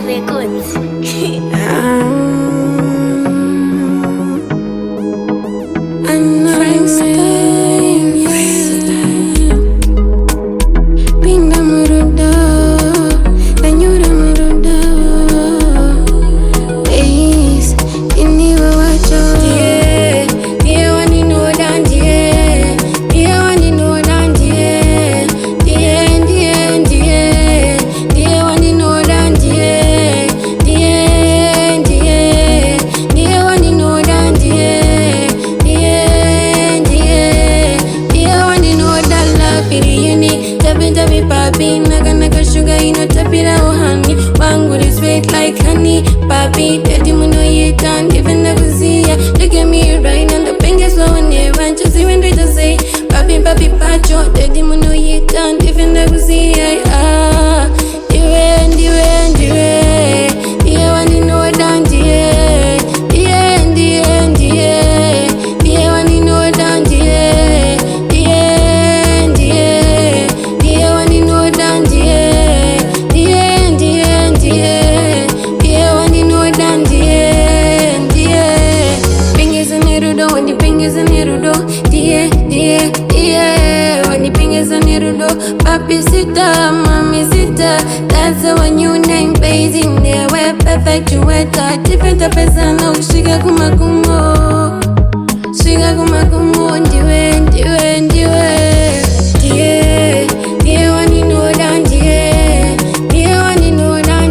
Records. Frankstine, Pinda muruda, Nanyura muruda, Baes, Ndiwe wacho. Ndiwe Wandinoda, Ndiwe Wandinoda, Ndiwe Wandinoda, Ndiwe Wandinoda, Tabi papi, naga sugar, tapira honey. Wangu is sweet like honey. Papi, daddy muno yitan, even the kuzia. Look at me right now, the pink is on your ranch. Just even to say, papi pacho, daddy muno yitan, even the kuzia. Ah, Ndiwe Wandinoda, Ndiwe Wandinoda, Papi sita, mami sita, that's the one you name. Baes in there, we're perfect, you we're tight. Different person, no, shiga kumakumo, Ndiwe Wandinoda, Ndiwe Wandinoda, Ndiwe Wandinoda,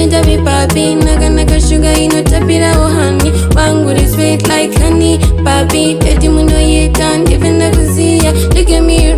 Tabi papi, naga sugar, tapira honey. Wangu is sweet like honey. Papi, daddy muno yitan, even the kuzia. Look at me